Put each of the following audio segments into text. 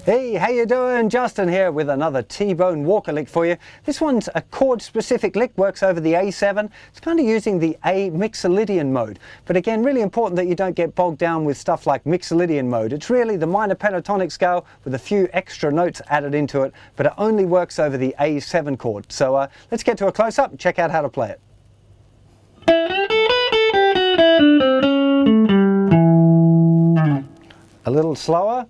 Hey, how you doing? Justin here with another T-bone Walker lick for you. This one's a chord-specific lick, works over the A7. It's kind of using the A Mixolydian mode. But again, really important that you don't get bogged down with stuff like Mixolydian mode. It's really the minor pentatonic scale with a few extra notes added into it, but it only works over the A7 chord. So let's get to a close-up and check out how to play it. A little slower.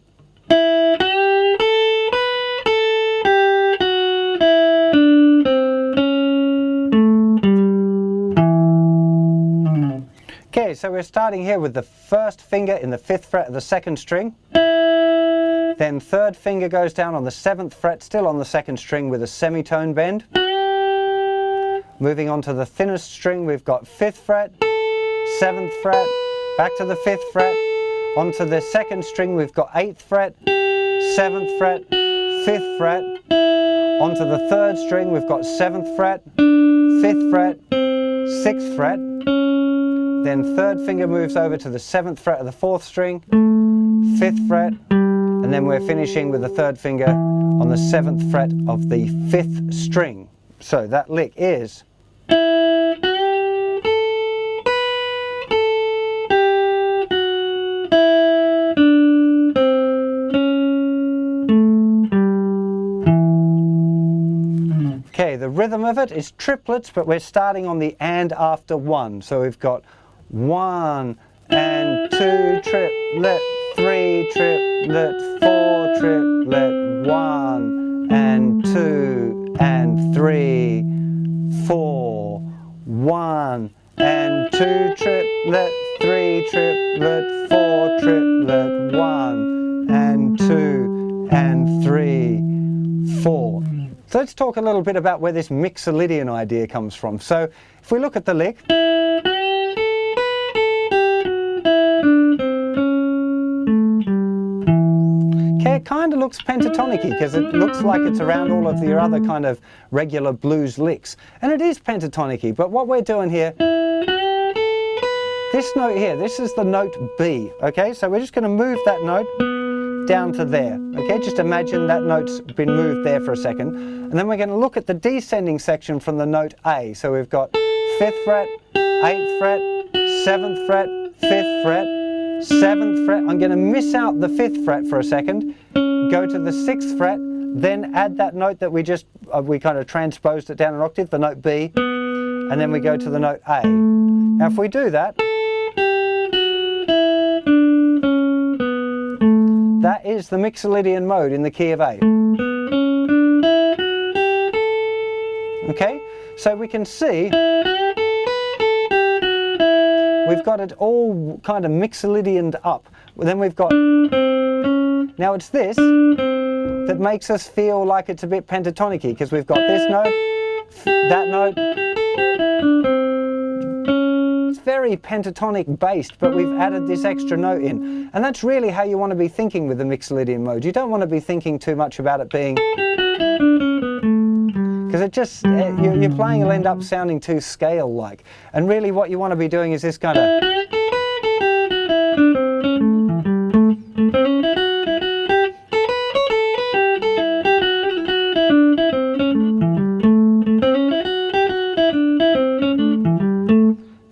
Okay, so we're starting here with the first finger in the 5th fret of the 2nd string. Then 3rd finger goes down on the 7th fret, still on the 2nd string with a semitone bend. Moving on to the thinnest string, we've got 5th fret, 7th fret, back to the 5th fret. Onto the 2nd string, we've got 8th fret, 7th fret, 5th fret. Onto the 3rd string, we've got 7th fret, 5th fret, 6th fret. Then 3rd finger moves over to the 7th fret of the 4th string, 5th fret, and then we're finishing with the 3rd finger on the 7th fret of the 5th string. So that lick is... Okay, the rhythm of it is triplets, but we're starting on the and after 1. So we've got 1 and 2 triplet, 3 triplet, 4 triplet, 1 and 2 and 3, 4, 1 and 2 triplet, 3 triplet, 4 triplet, 1 and 2 and 3, 4. So let's talk a little bit about where this Mixolydian idea comes from. So if we look at the lick, okay, it kind of looks pentatonic-y because it looks like it's around all of your other kind of regular blues licks. And it is pentatonic-y, but what we're doing here, this note here, this is the note B, okay? So we're just going to move that note down to there, okay? Just imagine that note's been moved there for a second. And then we're going to look at the descending section from the note A. So we've got 5th fret, 8th fret, 7th fret, 5th fret, 7th fret. I'm going to miss out the 5th fret for a second, go to the 6th fret, then add that note that we just, we kind of transposed it down an octave, the note B, and then we go to the note A. Now if we do that, that is the Mixolydian mode in the key of A. Okay, so we can see we've got it all kind of Mixolydianed up. Then we've got, now it's this that makes us feel like it's a bit pentatonic-y because we've got this note, that note. It's very pentatonic based, but we've added this extra note in. And that's really how you want to be thinking with the Mixolydian mode. You don't want to be thinking too much about it being, because it just, your playing will end up sounding too scale-like. And really what you want to be doing is this kind of...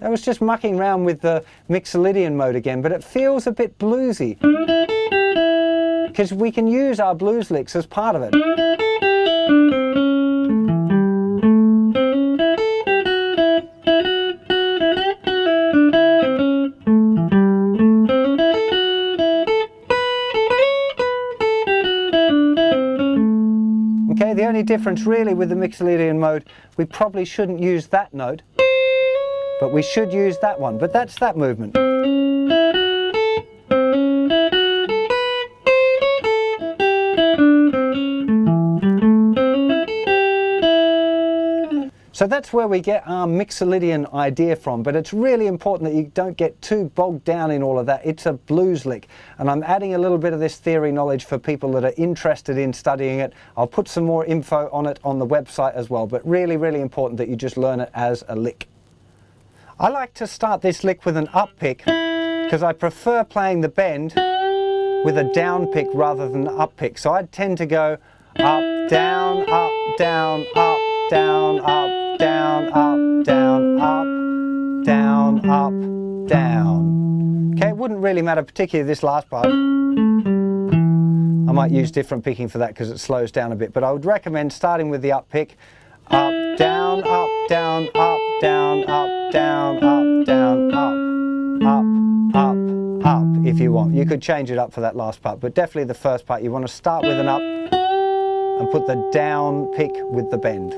That was just mucking around with the Mixolydian mode again, but it feels a bit bluesy. Because we can use our blues licks as part of it. Okay, the only difference really with the Mixolydian mode, we probably shouldn't use that note, but we should use that one. But that's that movement. So that's where we get our Mixolydian idea from, but it's really important that you don't get too bogged down in all of that. It's a blues lick, and I'm adding a little bit of this theory knowledge for people that are interested in studying it. I'll put some more info on it on the website as well, but really, really important that you just learn it as a lick. I like to start this lick with an up pick because I prefer playing the bend with a down pick rather than an up pick. So I'd tend to go up, down, up, down, up, down, up, down, up, down, up, down, up, down. Okay, it wouldn't really matter, particularly this last part. I might use different picking for that because it slows down a bit, but I would recommend starting with the up pick. Up, down, up, down, up, down, up, down, up, down, up, if you want. You could change it up for that last part, but definitely the first part you want to start with an up and put the down pick with the bend.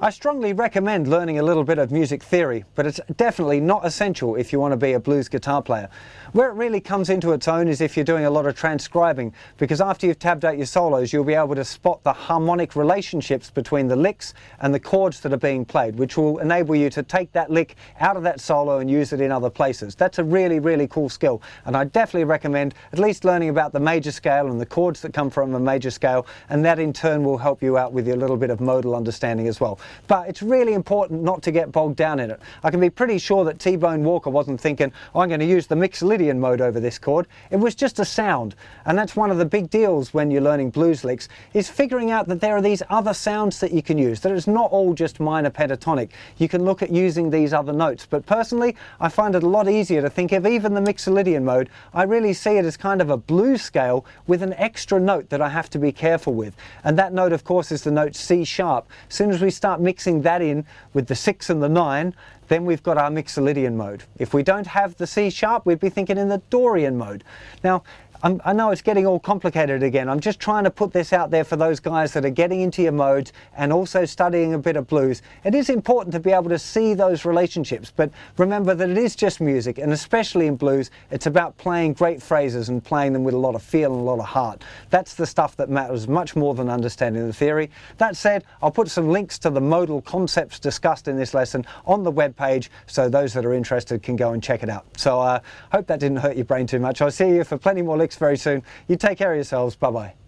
I strongly recommend learning a little bit of music theory, but it's definitely not essential if you want to be a blues guitar player. Where it really comes into its own is if you're doing a lot of transcribing, because after you've tabbed out your solos, you'll be able to spot the harmonic relationships between the licks and the chords that are being played, which will enable you to take that lick out of that solo and use it in other places. That's a really, really cool skill, and I definitely recommend at least learning about the major scale and the chords that come from a major scale, and that in turn will help you out with your little bit of modal understanding as well. But it's really important not to get bogged down in it. I can be pretty sure that T-Bone Walker wasn't thinking, oh, I'm going to use the Mixolydian mode over this chord. It was just a sound. And that's one of the big deals when you're learning blues licks, is figuring out that there are these other sounds that you can use, that it's not all just minor pentatonic. You can look at using these other notes. But personally, I find it a lot easier to think of even the Mixolydian mode. I really see it as kind of a blues scale with an extra note that I have to be careful with. And that note, of course, is the note C sharp. As soon as we start mixing that in with the 6 and the 9, then we've got our Mixolydian mode. If we don't have the C sharp, we'd be thinking in the Dorian mode. Now, I know it's getting all complicated again. I'm just trying to put this out there for those guys that are getting into your modes and also studying a bit of blues. It is important to be able to see those relationships, but remember that it is just music, and especially in blues, it's about playing great phrases and playing them with a lot of feel and a lot of heart. That's the stuff that matters much more than understanding the theory. That said, I'll put some links to the modal concepts discussed in this lesson on the webpage, so those that are interested can go and check it out. So I hope that didn't hurt your brain too much. I'll see you for plenty more licks very soon. You take care of yourselves. Bye bye.